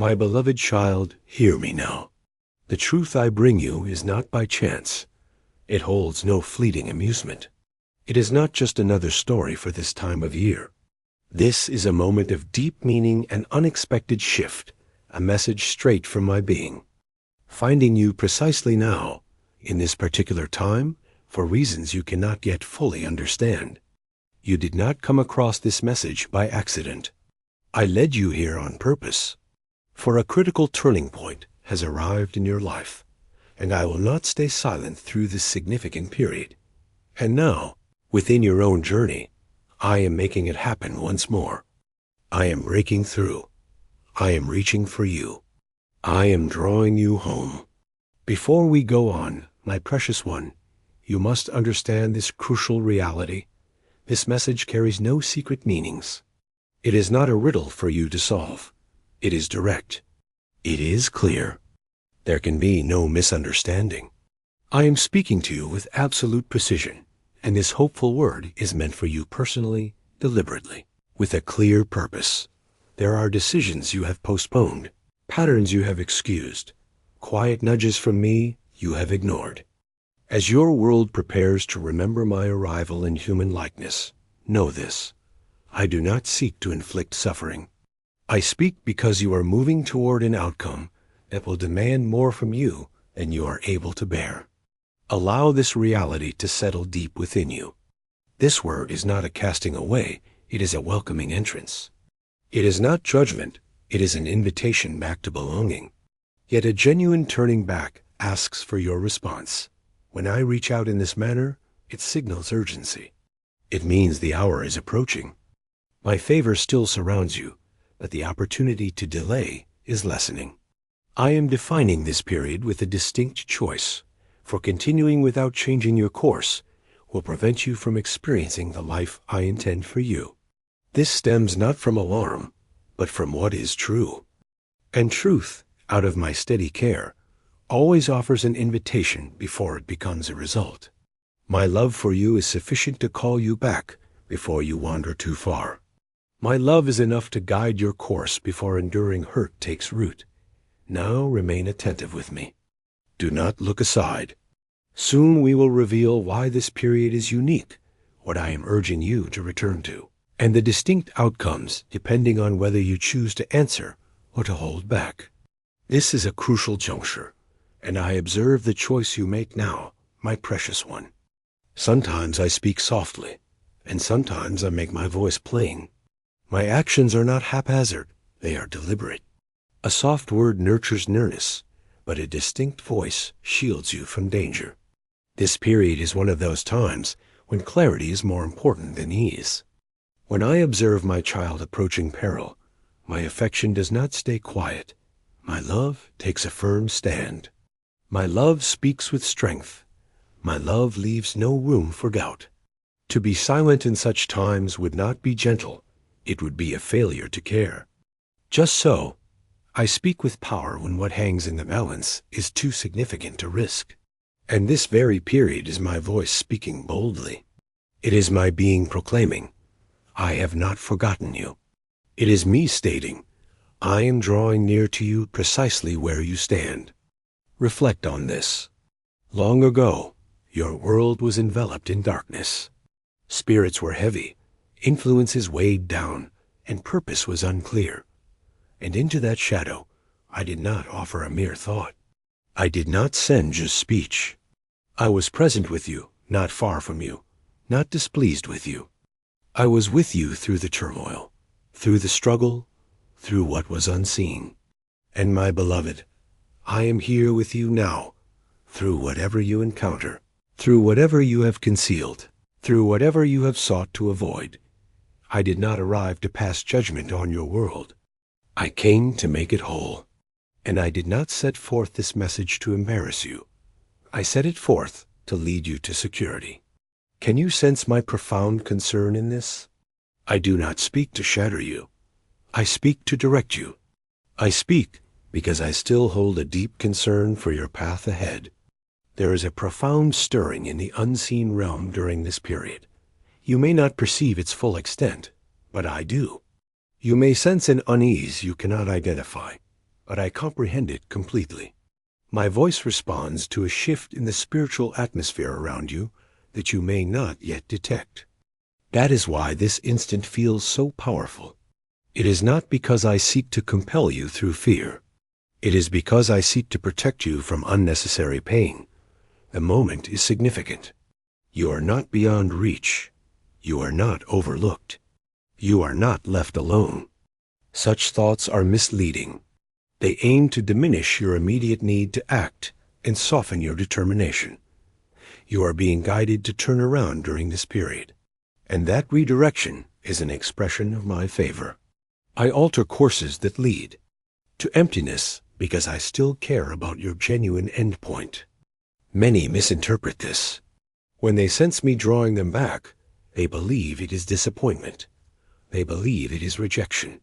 My beloved child, hear me now. The truth I bring you is not by chance. It holds no fleeting amusement. It is not just another story for this time of year. This is a moment of deep meaning and unexpected shift, a message straight from my being. Finding you precisely now, in this particular time, for reasons you cannot yet fully understand. You did not come across this message by accident. I led you here on purpose. For a critical turning point has arrived in your life, and I will not stay silent through this significant period. And now, within your own journey, I am making it happen once more. I am breaking through. I am reaching for you. I am drawing you home. Before we go on, my precious one, you must understand this crucial reality. This message carries no secret meanings. It is not a riddle for you to solve. It is direct. It is clear. There can be no misunderstanding. I am speaking to you with absolute precision, and this hopeful word is meant for you personally, deliberately, with a clear purpose. There are decisions you have postponed, patterns you have excused, quiet nudges from me you have ignored. As your world prepares to remember my arrival in human likeness, know this: I do not seek to inflict suffering. I speak because you are moving toward an outcome that will demand more from you than you are able to bear. Allow this reality to settle deep within you. This word is not a casting away, it is a welcoming entrance. It is not judgment, it is an invitation back to belonging. Yet a genuine turning back asks for your response. When I reach out in this manner, it signals urgency. It means the hour is approaching. My favor still surrounds you, but the opportunity to delay is lessening. I am defining this period with a distinct choice, for continuing without changing your course will prevent you from experiencing the life I intend for you. This stems not from alarm, but from what is true. And truth, out of my steady care, always offers an invitation before it becomes a result. My love for you is sufficient to call you back before you wander too far. My love is enough to guide your course before enduring hurt takes root. Now remain attentive with me. Do not look aside. Soon we will reveal why this period is unique, what I am urging you to return to, and the distinct outcomes depending on whether you choose to answer or to hold back. This is a crucial juncture, and I observe the choice you make now, my precious one. Sometimes I speak softly, and sometimes I make my voice plain. My actions are not haphazard, they are deliberate. A soft word nurtures nearness, but a distinct voice shields you from danger. This period is one of those times when clarity is more important than ease. When I observe my child approaching peril, my affection does not stay quiet. My love takes a firm stand. My love speaks with strength. My love leaves no room for doubt. To be silent in such times would not be gentle. It would be a failure to care. Just so, I speak with power when what hangs in the balance is too significant to risk. And this very period is my voice speaking boldly. It is my being proclaiming, I have not forgotten you. It is me stating, I am drawing near to you precisely where you stand. Reflect on this. Long ago, your world was enveloped in darkness. Spirits were heavy, influences weighed down, and purpose was unclear. And into that shadow, I did not offer a mere thought. I did not send just speech. I was present with you, not far from you, not displeased with you. I was with you through the turmoil, through the struggle, through what was unseen. And my beloved, I am here with you now, through whatever you encounter, through whatever you have concealed, through whatever you have sought to avoid. I did not arrive to pass judgment on your world. I came to make it whole. And I did not set forth this message to embarrass you. I set it forth to lead you to security. Can you sense my profound concern in this? I do not speak to shatter you. I speak to direct you. I speak because I still hold a deep concern for your path ahead. There is a profound stirring in the unseen realm during this period. You may not perceive its full extent, but I do. You may sense an unease you cannot identify, but I comprehend it completely. My voice responds to a shift in the spiritual atmosphere around you that you may not yet detect. That is why this instant feels so powerful. It is not because I seek to compel you through fear. It is because I seek to protect you from unnecessary pain. The moment is significant. You are not beyond reach. You are not overlooked. You are not left alone. Such thoughts are misleading. They aim to diminish your immediate need to act and soften your determination. You are being guided to turn around during this period, and that redirection is an expression of my favor. I alter courses that lead to emptiness because I still care about your genuine endpoint. Many misinterpret this. When they sense me drawing them back, they believe it is disappointment. They believe it is rejection.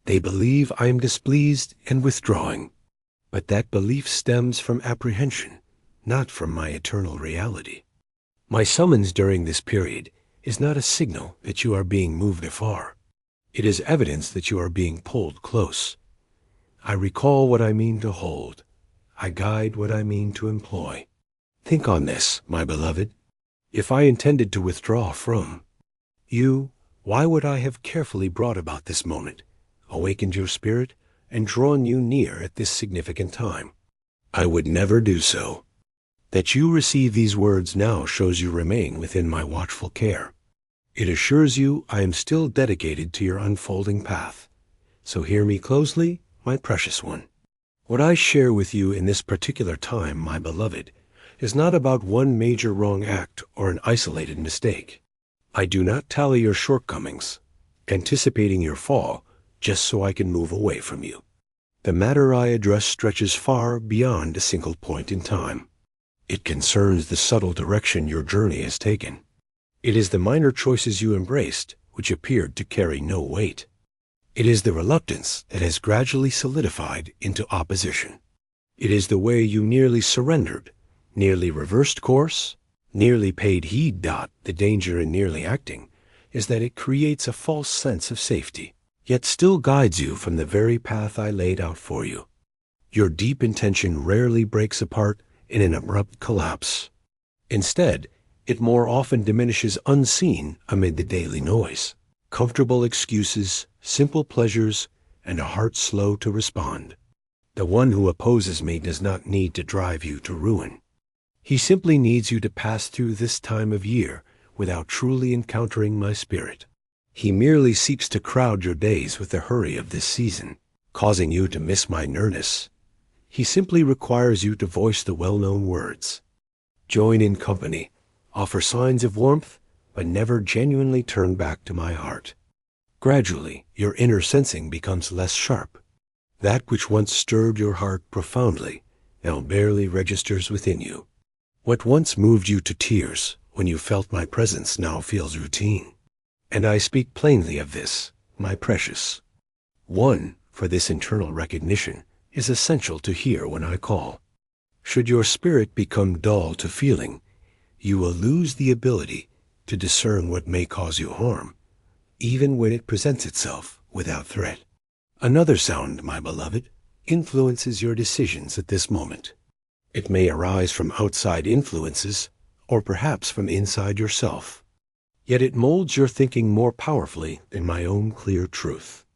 They believe I am displeased and withdrawing. But that belief stems from apprehension, not from my eternal reality. My summons during this period is not a signal that you are being moved afar. It is evidence that you are being pulled close. I recall what I mean to hold. I guide what I mean to employ. Think on this, my beloved. If I intended to withdraw from you, why would I have carefully brought about this moment, awakened your spirit, and drawn you near at this significant time? I would never do so. That you receive these words now shows you remain within my watchful care. It assures you I am still dedicated to your unfolding path. So hear me closely, my precious one. What I share with you in this particular time, my beloved, is not about one major wrong act or an isolated mistake. I do not tally your shortcomings, anticipating your fall, just so I can move away from you. The matter I address stretches far beyond a single point in time. It concerns the subtle direction your journey has taken. It is the minor choices you embraced which appeared to carry no weight. It is the reluctance that has gradually solidified into opposition. It is the way you nearly surrendered, nearly reversed course, nearly paid heed. The danger in nearly acting is that it creates a false sense of safety, yet still guides you from the very path I laid out for you. Your deep intention rarely breaks apart in an abrupt collapse. Instead, it more often diminishes unseen amid the daily noise, comfortable excuses, simple pleasures, and a heart slow to respond. The one who opposes me does not need to drive you to ruin. He simply needs you to pass through this time of year without truly encountering my spirit. He merely seeks to crowd your days with the hurry of this season, causing you to miss my nearness. He simply requires you to voice the well-known words. Join in company, offer signs of warmth, but never genuinely turn back to my heart. Gradually, your inner sensing becomes less sharp. That which once stirred your heart profoundly now barely registers within you. What once moved you to tears when you felt my presence now feels routine. And I speak plainly of this, my precious. One, for this internal recognition is essential to hear when I call. Should your spirit become dull to feeling, you will lose the ability to discern what may cause you harm, even when it presents itself without threat. Another sound, my beloved, influences your decisions at this moment. It may arise from outside influences, or perhaps from inside yourself. Yet it molds your thinking more powerfully than my own clear truth.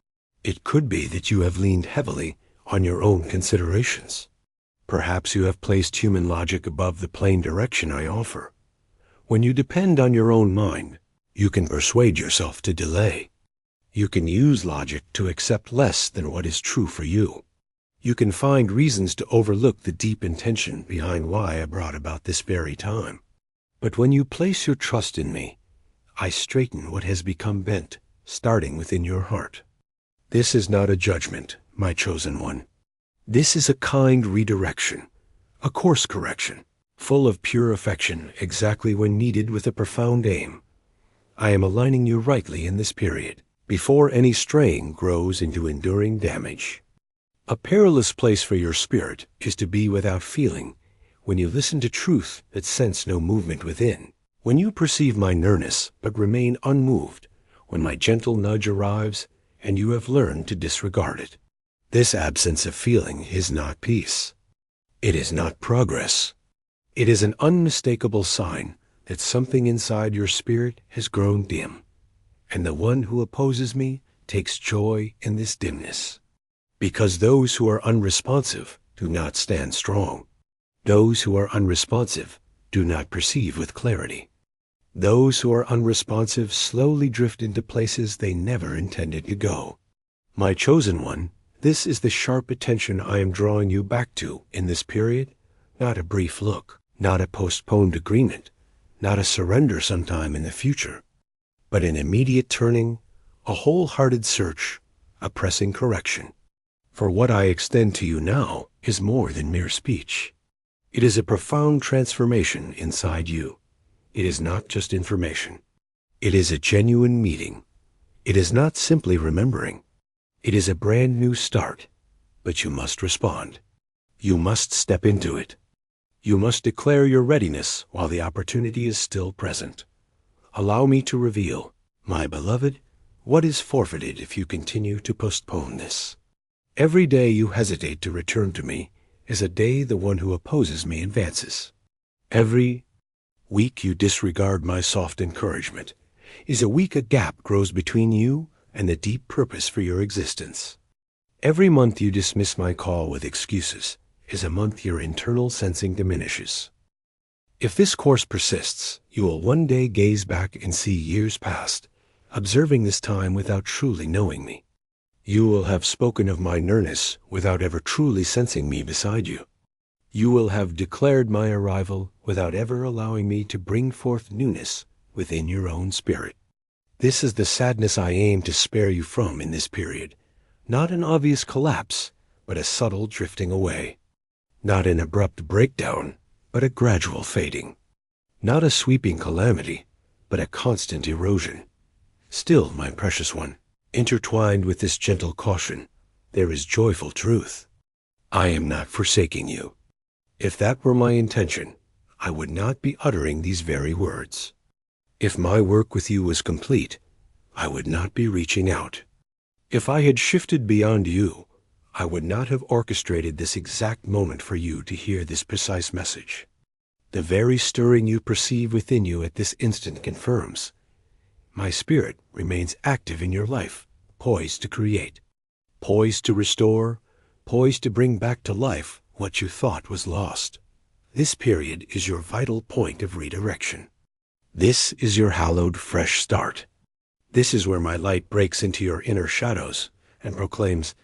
It could be that you have leaned heavily on your own considerations. Perhaps you have placed human logic above the plain direction I offer. When you depend on your own mind, you can persuade yourself to delay. You can use logic to accept less than what is true for you. You can find reasons to overlook the deep intention behind why I brought about this very time. But when you place your trust in me, I straighten what has become bent, starting within your heart. This is not a judgment, my chosen one. This is a kind redirection, a course correction, full of pure affection exactly when needed with a profound aim. I am aligning you rightly in this period, before any straying grows into enduring damage. A perilous place for your spirit is to be without feeling, when you listen to truth that sense no movement within, when you perceive my nearness but remain unmoved, when my gentle nudge arrives and you have learned to disregard it. This absence of feeling is not peace. It is not progress. It is an unmistakable sign that something inside your spirit has grown dim, and the one who opposes me takes joy in this dimness. Because those who are unresponsive do not stand strong. Those who are unresponsive do not perceive with clarity. Those who are unresponsive slowly drift into places they never intended to go. My chosen one, this is the sharp attention I am drawing you back to in this period, not a brief look, not a postponed agreement, not a surrender sometime in the future, but an immediate turning, a wholehearted search, a pressing correction. For what I extend to you now is more than mere speech. It is a profound transformation inside you. It is not just information. It is a genuine meeting. It is not simply remembering. It is a brand new start, but you must respond. You must step into it. You must declare your readiness while the opportunity is still present. Allow me to reveal, my beloved, what is forfeited if you continue to postpone this. Every day you hesitate to return to me is a day the one who opposes me advances. Every week you disregard my soft encouragement is a week a gap grows between you and the deep purpose for your existence. Every month you dismiss my call with excuses is a month your internal sensing diminishes. If this course persists, you will one day gaze back and see years past, observing this time without truly knowing me. You will have spoken of my nearness without ever truly sensing me beside you. You will have declared my arrival without ever allowing me to bring forth newness within your own spirit. This is the sadness I aim to spare you from in this period, not an obvious collapse, but a subtle drifting away. Not an abrupt breakdown, but a gradual fading. Not a sweeping calamity, but a constant erosion. Still, my precious one, intertwined with this gentle caution, there is joyful truth. I am not forsaking you. If that were my intention, I would not be uttering these very words. If my work with you was complete, I would not be reaching out. If I had shifted beyond you, I would not have orchestrated this exact moment for you to hear this precise message. The very stirring you perceive within you at this instant confirms. My spirit remains active in your life, poised to create, poised to restore, poised to bring back to life what you thought was lost. This period is your vital point of redirection. This is your hallowed fresh start. This is where my light breaks into your inner shadows and proclaims,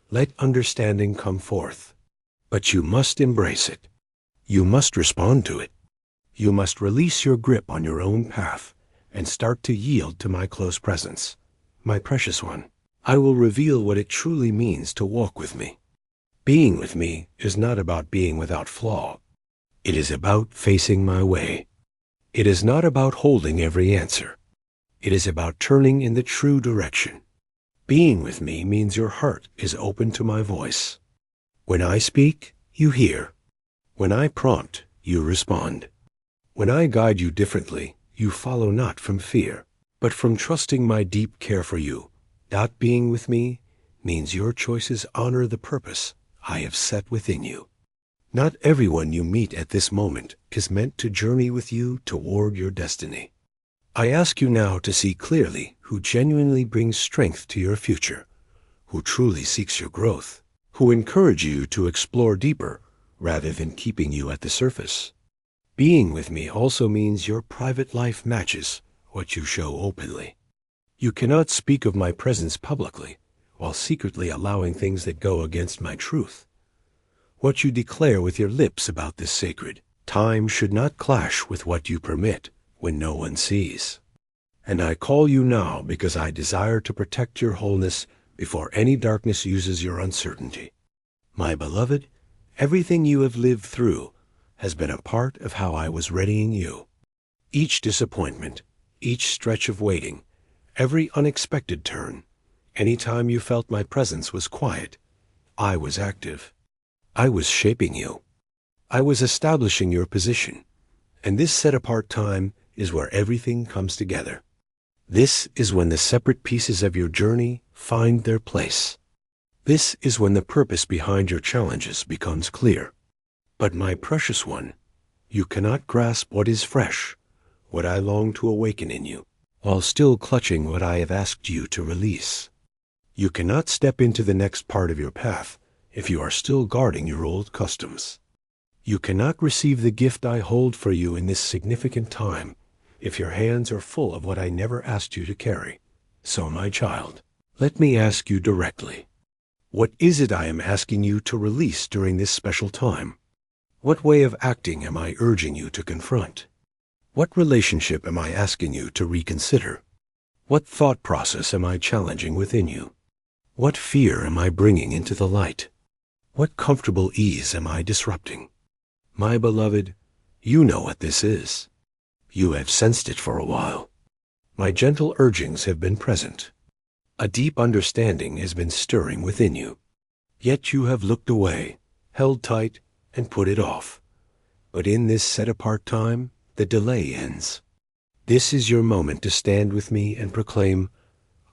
"Let understanding come forth." But you must embrace it. You must respond to it. You must release your grip on your own path and start to yield to my close presence. My precious one, I will reveal what it truly means to walk with me. Being with me is not about being without flaw. It is about facing my way. It is not about holding every answer. It is about turning in the true direction. Being with me means your heart is open to my voice. When I speak, you hear. When I prompt, you respond. When I guide you differently, you follow not from fear, but from trusting my deep care for you. Not being with me means your choices honor the purpose I have set within you. Not everyone you meet at this moment is meant to journey with you toward your destiny. I ask you now to see clearly who genuinely brings strength to your future, who truly seeks your growth, who encourage you to explore deeper rather than keeping you at the surface. Being with me also means your private life matches what you show openly. You cannot speak of my presence publicly while secretly allowing things that go against my truth. What you declare with your lips about this sacred time should not clash with what you permit when no one sees. And I call you now because I desire to protect your wholeness before any darkness uses your uncertainty. My beloved, everything you have lived through has been a part of how I was readying you. Each disappointment, each stretch of waiting, every unexpected turn, any time you felt my presence was quiet, I was active. I was shaping you. I was establishing your position. And this set-apart time is where everything comes together. This is when the separate pieces of your journey find their place. This is when the purpose behind your challenges becomes clear. But my precious one, you cannot grasp what is fresh, what I long to awaken in you, while still clutching what I have asked you to release. You cannot step into the next part of your path if you are still guarding your old customs. You cannot receive the gift I hold for you in this significant time if your hands are full of what I never asked you to carry. So, my child, let me ask you directly. What is it I am asking you to release during this special time? What way of acting am I urging you to confront? What relationship am I asking you to reconsider? What thought process am I challenging within you? What fear am I bringing into the light? What comfortable ease am I disrupting? My beloved, you know what this is. You have sensed it for a while. My gentle urgings have been present. A deep understanding has been stirring within you. Yet you have looked away, held tight, and put it off. But in this set-apart time, the delay ends. This is your moment to stand with me and proclaim,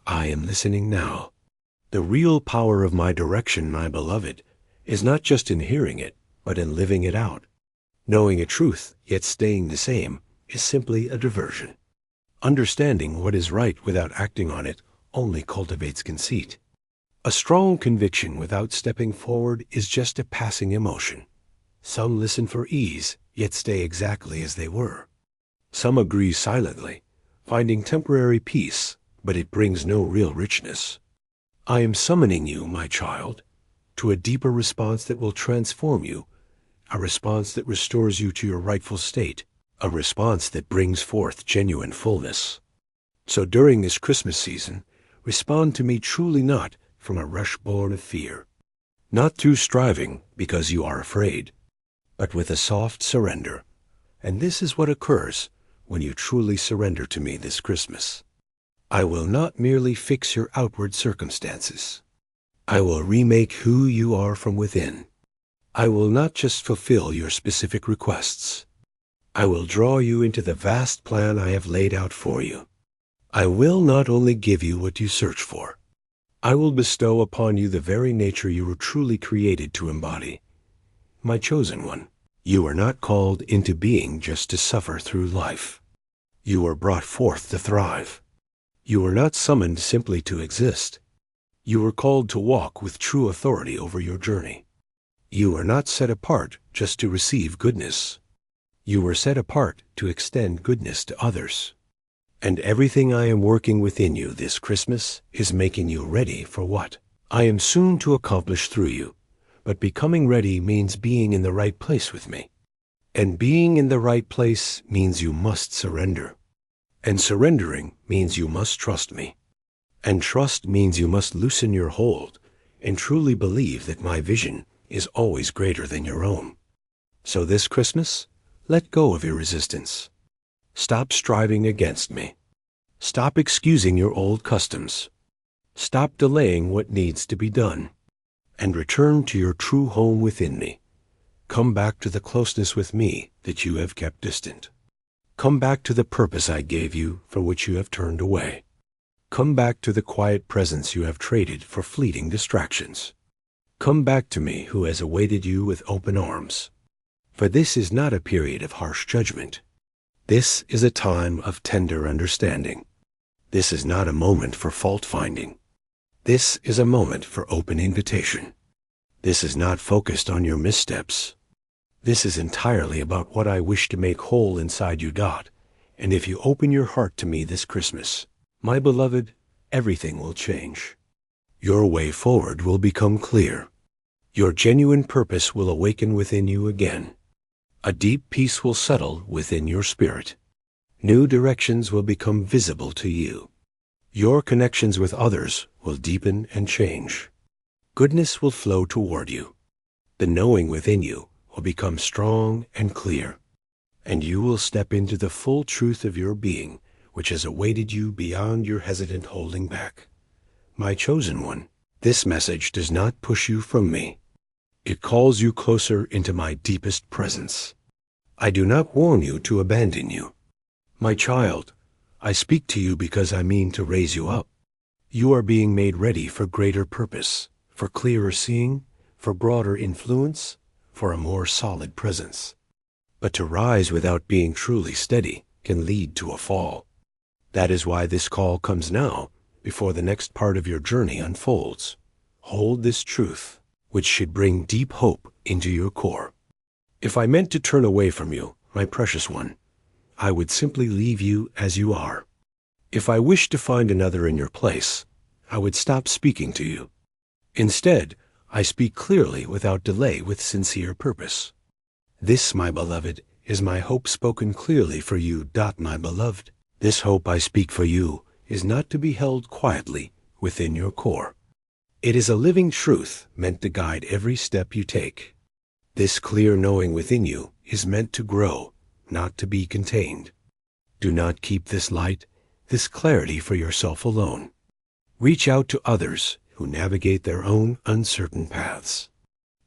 I am listening now. The real power of my direction, my beloved, is not just in hearing it, but in living it out. Knowing a truth, yet staying the same, is simply a diversion. Understanding what is right without acting on it only cultivates conceit. A strong conviction without stepping forward is just a passing emotion. Some listen for ease, yet stay exactly as they were. Some agree silently, finding temporary peace, but it brings no real richness. I am summoning you, my child, to a deeper response that will transform you, a response that restores you to your rightful state, a response that brings forth genuine fullness. So during this Christmas season, respond to me truly not from a rush born of fear, not through striving because you are afraid, but with a soft surrender. And this is what occurs when you truly surrender to me this Christmas. I will not merely fix your outward circumstances. I will remake who you are from within. I will not just fulfill your specific requests. I will draw you into the vast plan I have laid out for you. I will not only give you what you search for. I will bestow upon you the very nature you were truly created to embody. My chosen one, you are not called into being just to suffer through life. You are brought forth to thrive. You are not summoned simply to exist. You are called to walk with true authority over your journey. You are not set apart just to receive goodness. You were set apart to extend goodness to others. And everything I am working within you this Christmas is making you ready for what I am soon to accomplish through you. But becoming ready means being in the right place with me. And being in the right place means you must surrender. And surrendering means you must trust me. And trust means you must loosen your hold and truly believe that my vision is always greater than your own. So this Christmas, let go of your resistance. Stop striving against me. Stop excusing your old customs. Stop delaying what needs to be done. And return to your true home within me. Come back to the closeness with me that you have kept distant. Come back to the purpose I gave you from which you have turned away. Come back to the quiet presence you have traded for fleeting distractions. Come back to me who has awaited you with open arms. For this is not a period of harsh judgment. This is a time of tender understanding. This is not a moment for fault-finding. This is a moment for open invitation. This is not focused on your missteps. This is entirely about what I wish to make whole inside you. And if you open your heart to me this Christmas, my beloved, everything will change. Your way forward will become clear. Your genuine purpose will awaken within you again. A deep peace will settle within your spirit. New directions will become visible to you. Your connections with others will deepen and change. Goodness will flow toward you. The knowing within you will become strong and clear. And you will step into the full truth of your being, which has awaited you beyond your hesitant holding back. My chosen one, this message does not push you from me. It calls you closer into my deepest presence. I do not warn you to abandon you. My child, I speak to you because I mean to raise you up. You are being made ready for greater purpose, for clearer seeing, for broader influence, for a more solid presence. But to rise without being truly steady can lead to a fall. That is why this call comes now, before the next part of your journey unfolds. Hold this truth, which should bring deep hope into your core. If I meant to turn away from you, my precious one, I would simply leave you as you are. If I wished to find another in your place, I would stop speaking to you. Instead, I speak clearly without delay with sincere purpose. This, my beloved, is my hope spoken clearly for you. My beloved, this hope I speak for you is not to be held quietly within your core. It is a living truth meant to guide every step you take. This clear knowing within you is meant to grow, not to be contained. Do not keep this light, this clarity for yourself alone. Reach out to others who navigate their own uncertain paths.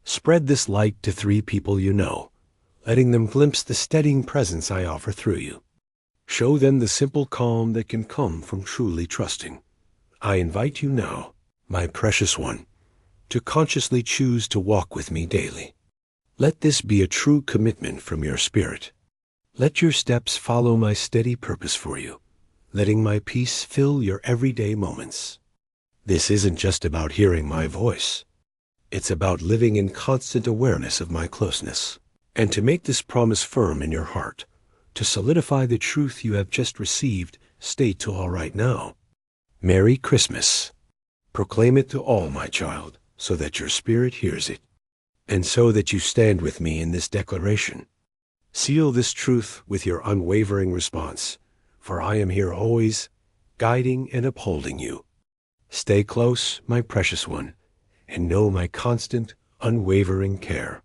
Spread this light to 3 people you know, letting them glimpse the steadying presence I offer through you. Show them the simple calm that can come from truly trusting. I invite you now, my precious one, to consciously choose to walk with me daily. Let this be a true commitment from your spirit. Let your steps follow my steady purpose for you, letting my peace fill your everyday moments. This isn't just about hearing my voice. It's about living in constant awareness of my closeness. And to make this promise firm in your heart, to solidify the truth you have just received, state to all right now, Merry Christmas. Proclaim it to all, my child, so that your spirit hears it, and so that you stand with me in this declaration. Seal this truth with your unwavering response, for I am here always, guiding and upholding you. Stay close, my precious one, and know my constant, unwavering care.